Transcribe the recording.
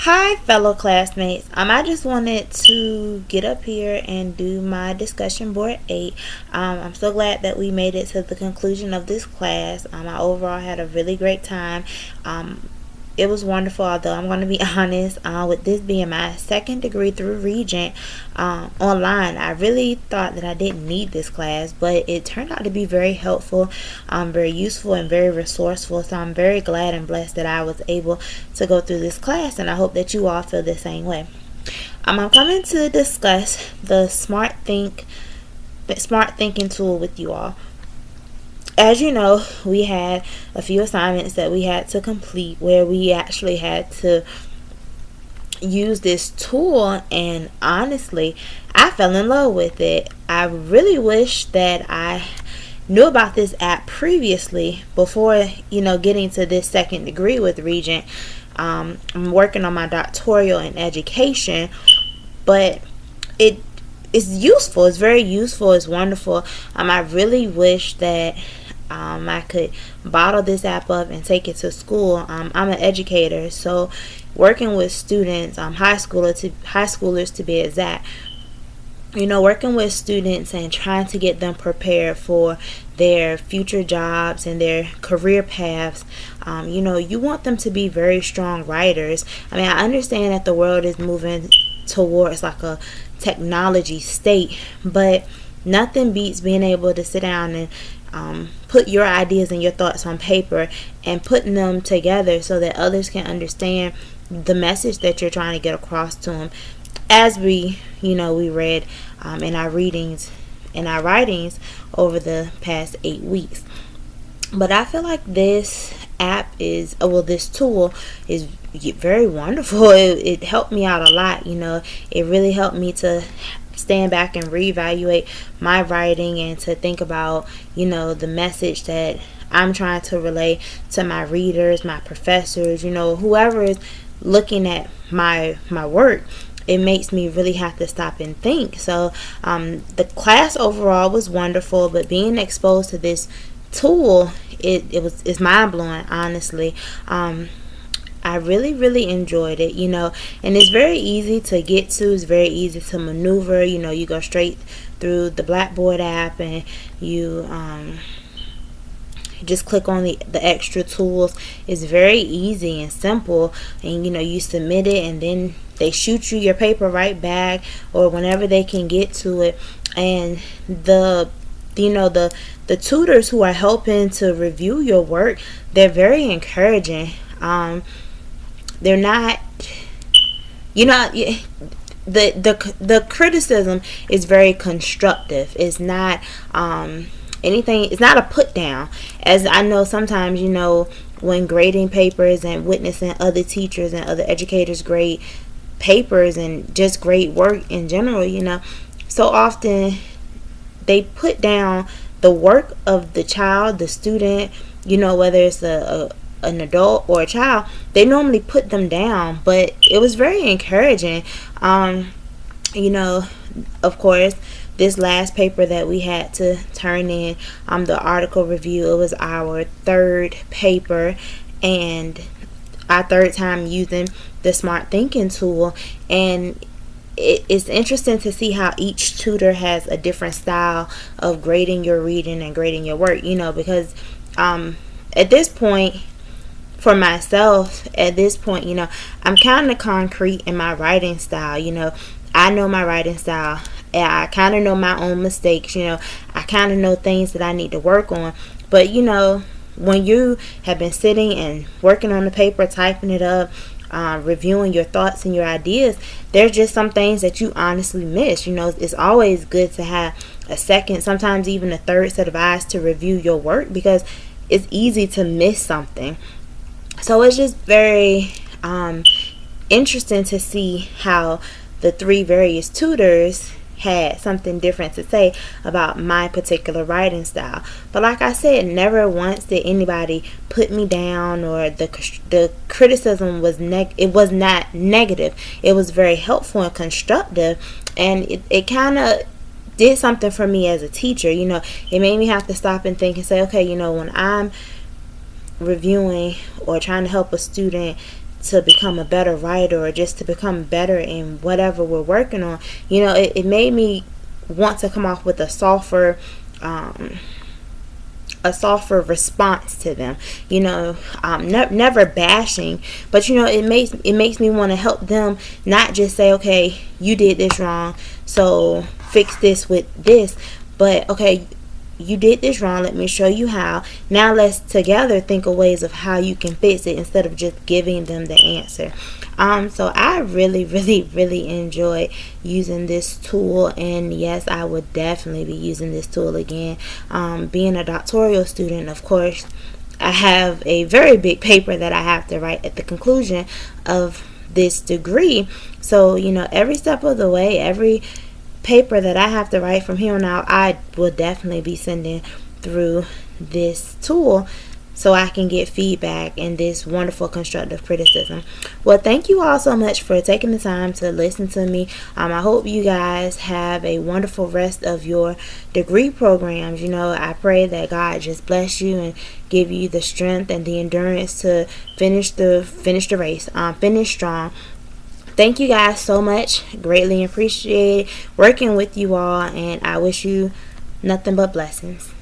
Hi, fellow classmates. I just wanted to get up here and do my discussion board 8. I'm so glad that we made it to the conclusion of this class. I overall had a really great time. It was wonderful, although I'm going to be honest, with this being my second degree through Regent online, I really thought that I didn't need this class, but it turned out to be very helpful, very useful, and very resourceful. So I'm very glad and blessed that I was able to go through this class, and I hope that you all feel the same way. I'm coming to discuss the smart thinking tool with you all. As you know, we had a few assignments that we had to complete where we actually had to use this tool, and honestly, I fell in love with it. I really wish that I knew about this app previously before, getting to this second degree with Regent. I'm working on my doctoral in education, but it's useful. It's very useful. It's wonderful. I really wish that I could bottle this app up and take it to school. I'm an educator, so working with students, high schoolers to be exact, working with students and trying to get them prepared for their future jobs and their career paths. You want them to be very strong writers. I understand that the world is moving towards like a technology state, but nothing beats being able to sit down and put your ideas and your thoughts on paper and putting them together so that others can understand the message that you're trying to get across to them. As we read in our writings over the past 8 weeks. But I feel like this this tool is very wonderful. It helped me out a lot. It really helped me to stand back and reevaluate my writing and to think about, the message that I'm trying to relay to my readers, my professors, whoever is looking at my work. It makes me really have to stop and think. So the class overall was wonderful, but being exposed to this tool, it's mind-blowing, honestly. I really enjoyed it, and it's very easy to get to. It's very easy to maneuver. You go straight through the Blackboard app and you just click on the extra tools. It's very easy and simple, and you submit it and then they shoot you your paper right back or whenever they can get to it. And the tutors who are helping to review your work, they're very encouraging. They're not, the criticism is very constructive. It's not anything. It's not a put down. As I know, sometimes when grading papers and witnessing other teachers and other educators grade papers and just grade work in general, so often they put down the work of the child, the student, whether it's an adult or a child. They normally put them down, but it was very encouraging. Of course, this last paper that we had to turn in, the article review, it was our third paper and our third time using the smart thinking tool. And it's interesting to see how each tutor has a different style of grading your reading and grading your work, because at this point, for myself, I'm kind of concrete in my writing style. I know my writing style. I kind of know my own mistakes. I kind of know things that I need to work on. But when you have been sitting and working on the paper, typing it up, reviewing your thoughts and your ideas, there's just some things that you honestly miss. It's always good to have a second, sometimes even a third set of eyes to review your work, because it's easy to miss something. So it's just very interesting to see how the three various tutors had something different to say about my particular writing style. But like I said, never once did anybody put me down, or the criticism was it was not negative. It was very helpful and constructive, and it kind of did something for me as a teacher. It made me have to stop and think and say, okay, when I'm reviewing or trying to help a student to become a better writer or just to become better in whatever we're working on, it made me want to come off with a softer response to them. Never bashing, but it makes me want to help them, not just say, okay, you did this wrong, so fix this with this, but okay, you did this wrong, let me show you how. Now let's together think of ways of how you can fix it instead of just giving them the answer. So I really, really, really enjoyed using this tool, and yes, I would definitely be using this tool again. Being a doctoral student, of course, I have a very big paper that I have to write at the conclusion of this degree. So, every step of the way, every paper that I have to write from here on out, I will definitely be sending through this tool so I can get feedback and this wonderful constructive criticism. Well, thank you all so much for taking the time to listen to me. I hope you guys have a wonderful rest of your degree programs. I pray that God just bless you and give you the strength and the endurance to finish the race, finish strong. Thank you guys so much. Greatly appreciate working with you all, and I wish you nothing but blessings.